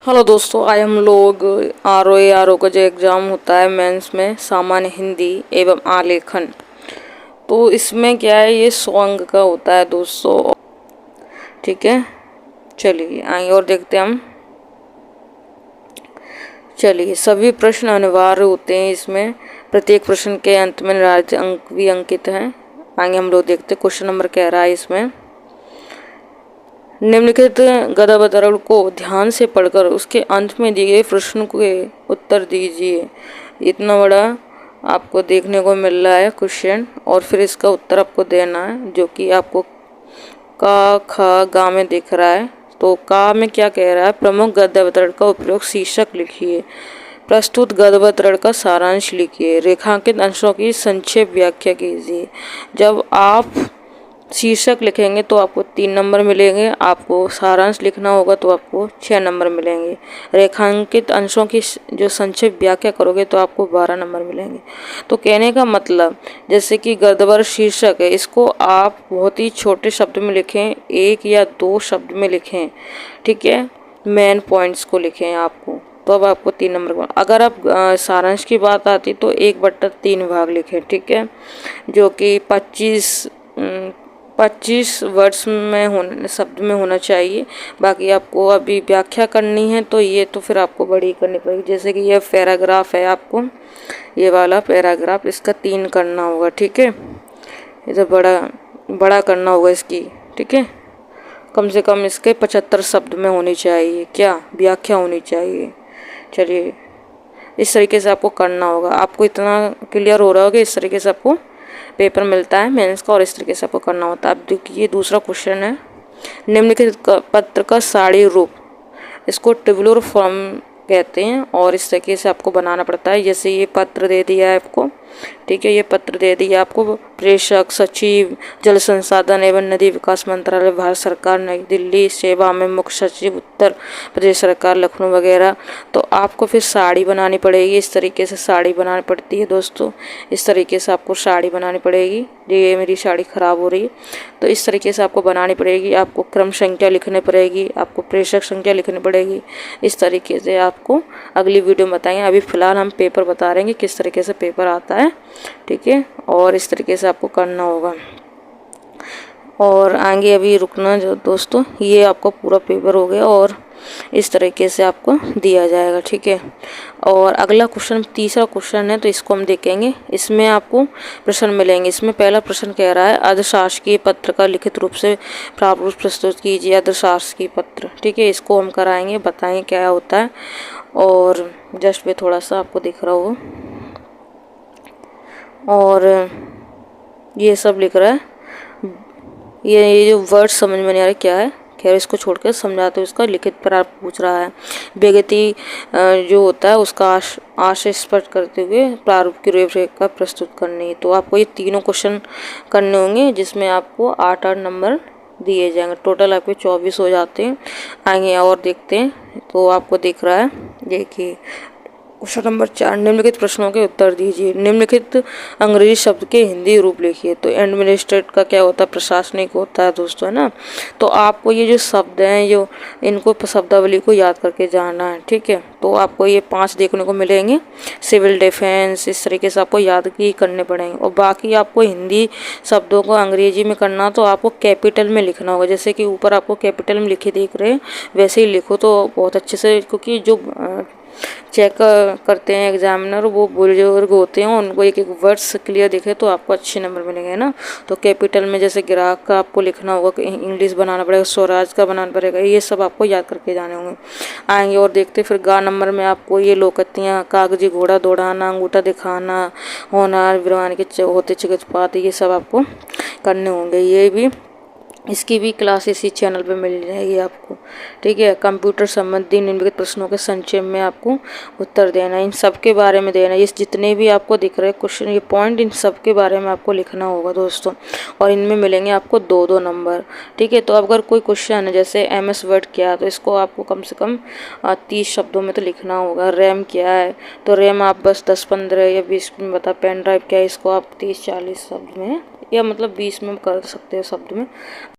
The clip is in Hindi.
हेलो दोस्तों, आज हम लोग आर ओ का जो एग्ज़ाम होता है मेंस में सामान्य हिंदी एवं आलेखन, तो इसमें क्या है, ये 100 अंक का होता है दोस्तों। ठीक है, चलिए आगे और देखते हैं हम। चलिए, सभी प्रश्न अनिवार्य होते हैं इसमें। प्रत्येक प्रश्न के अंत में निर्धारित अंक भी अंकित हैं। आगे हम लोग देखते हैं क्वेश्चन नंबर कह रहा है इसमें, निम्नलिखित गद्यावतरण को ध्यान से पढ़कर उसके अंत में दिए गए प्रश्न के उत्तर दीजिए। इतना बड़ा आपको देखने को मिल रहा है क्वेश्चन, और फिर इसका उत्तर आपको देना है, जो कि आपको का ख गा में दिख रहा है। तो का में क्या कह रहा है, प्रमुख गद्यावतरण का उपयोग शीर्षक लिखिए, प्रस्तुत गद्यावतरण का सारांश लिखिए, रेखांकित अंशों की संक्षेप व्याख्या कीजिए। जब आप शीर्षक लिखेंगे तो आपको 3 नंबर मिलेंगे, आपको सारांश लिखना होगा तो आपको 6 नंबर मिलेंगे, रेखांकित अंशों की जो संक्षेप व्याख्या करोगे तो आपको 12 नंबर मिलेंगे। तो कहने का मतलब, जैसे कि गद्यवर शीर्षक है, इसको आप बहुत ही छोटे शब्द में लिखें, 1 या 2 शब्द में लिखें। ठीक है, मेन पॉइंट्स को लिखें आपको, तो अब आपको 3 नंबर। अगर आप सारांश की बात आती तो 1/3 भाग लिखें। ठीक है, जो कि 25 वर्ड्स में शब्द में होना चाहिए। बाकी आपको अभी व्याख्या करनी है तो ये तो फिर आपको बड़ी करनी पड़ेगी। जैसे कि ये पैराग्राफ है, आपको ये वाला पैराग्राफ इसका 3 करना होगा। ठीक है, ये तो बड़ा करना होगा इसकी। ठीक है, कम से कम इसके 75 शब्द में होनी चाहिए, क्या व्याख्या होनी चाहिए। चलिए, इस तरीके से आपको करना होगा। आपको इतना क्लियर हो रहा होगा कि इस तरीके से आपको पेपर मिलता है मेंस का, और इस तरीके से आपको करना होता है। अब देखिए दूसरा क्वेश्चन है, निम्नलिखित पत्र का साड़ी रूप, इसको टेबुलर फॉर्म कहते हैं, और इस तरीके से आपको बनाना पड़ता है। जैसे ये पत्र दे दिया है आपको, ठीक है, ये पत्र दे दिया आपको, प्रेषक सचिव जल संसाधन एवं नदी विकास मंत्रालय भारत सरकार नई दिल्ली सेवा में मुख्य सचिव उत्तर प्रदेश सरकार लखनऊ वगैरह। तो आपको फिर साड़ी बनानी पड़ेगी, इस तरीके से साड़ी बनानी पड़ती है दोस्तों। इस तरीके से आपको साड़ी बनानी पड़ेगी। ये मेरी साड़ी ख़राब हो रही है, तो इस तरीके से आपको बनानी पड़ेगी। आपको क्रम संख्या लिखनी पड़ेगी, आपको प्रेषक संख्या लिखनी पड़ेगी। इस तरीके से आपको अगली वीडियो में बताएंगे। अभी फ़िलहाल हम पेपर बता रहे हैं कि किस तरीके से पेपर आता है। ठीक है, और इस तरीके से आपको करना होगा। और आगे अभी रुकना जो दोस्तों, ये आपका पूरा पेपर हो गया और इस तरीके से आपको दिया जाएगा। ठीक है, और अगला क्वेश्चन तीसरा क्वेश्चन है, तो इसको हम देखेंगे। इसमें आपको प्रश्न मिलेंगे। इसमें पहला प्रश्न कह रहा है, अर्धशासकीय पत्र का लिखित रूप से प्रारूप प्रस्तुत कीजिए। अर्धशासकीय पत्र, ठीक है, इसको हम कराएंगे, बताएंगे क्या होता है। और जस्ट पे थोड़ा सा आपको दिख रहा होगा, और ये सब लिख रहा है। ये जो वर्ड समझ में नहीं आ रहा क्या है, खैर इसको छोड़कर समझाते हुए इसका लिखित प्रारूप पूछ रहा है। व्यक्ति जो होता है उसका आशय स्पष्ट करते हुए प्रारूप की रूपरेखा प्रस्तुत करनी है। तो आपको ये तीनों क्वेश्चन करने होंगे, जिसमें आपको 8-8 नंबर दिए जाएंगे। टोटल आपके 24 हो जाते हैं। आगे और देखते हैं, तो आपको दिख रहा है, देखिए क्वेश्चन नंबर 4, निम्नलिखित प्रश्नों के उत्तर दीजिए। निम्नलिखित अंग्रेजी शब्द के हिंदी रूप लिखिए। तो एडमिनिस्ट्रेट का क्या होता है, प्रशासनिक होता है दोस्तों, है ना। तो आपको ये जो शब्द हैं, जो इनको शब्दावली को याद करके जाना है। ठीक है, तो आपको ये 5 देखने को मिलेंगे। सिविल डिफेंस, इस तरीके से आपको याद ही करने पड़ेंगे। और बाकी आपको हिंदी शब्दों को अंग्रेजी में करना, तो आपको कैपिटल में लिखना होगा। जैसे कि ऊपर आपको कैपिटल में लिखे देख रहे हैं, वैसे ही लिखो तो बहुत अच्छे से, क्योंकि जो चेक करते हैं एग्जामिनर, वो बुजुर्ग होते हैं, उनको एक वर्ड्स क्लियर दिखे तो आपको अच्छे नंबर मिलेंगे ना। तो कैपिटल में जैसे ग्राहक का आपको लिखना होगा, इंग्लिश बनाना पड़ेगा, स्वराज का बनाना पड़ेगा, ये सब आपको याद करके जाने होंगे। आएंगे और देखते फिर गा नंबर में आपको ये लोकतियाँ, कागजी घोड़ा दौड़ाना, अंगूठा दिखाना, होनार विरवान के होते चिकित्सपात, ये सब आपको करने होंगे। ये भी, इसकी भी क्लास इसी चैनल पे मिल जाएगी आपको। ठीक है, कंप्यूटर संबंधी निम्नलिखित प्रश्नों के संक्षेप में आपको उत्तर देना है। इन सब के बारे में देना है। इस जितने भी आपको दिख रहे क्वेश्चन, ये पॉइंट, इन सब के बारे में आपको लिखना होगा दोस्तों, और इनमें मिलेंगे आपको 2-2 नंबर। ठीक है, तो अगर कोई क्वेश्चन है जैसे MS वर्ड क्या है, तो इसको आपको कम से कम 30 शब्दों में तो लिखना होगा। रैम क्या है, तो रैम आप बस 10-15 या 20 में बता। पेन ड्राइव क्या है, इसको आप 30-40 शब्द में या मतलब 20 में कर सकते हो शब्द में।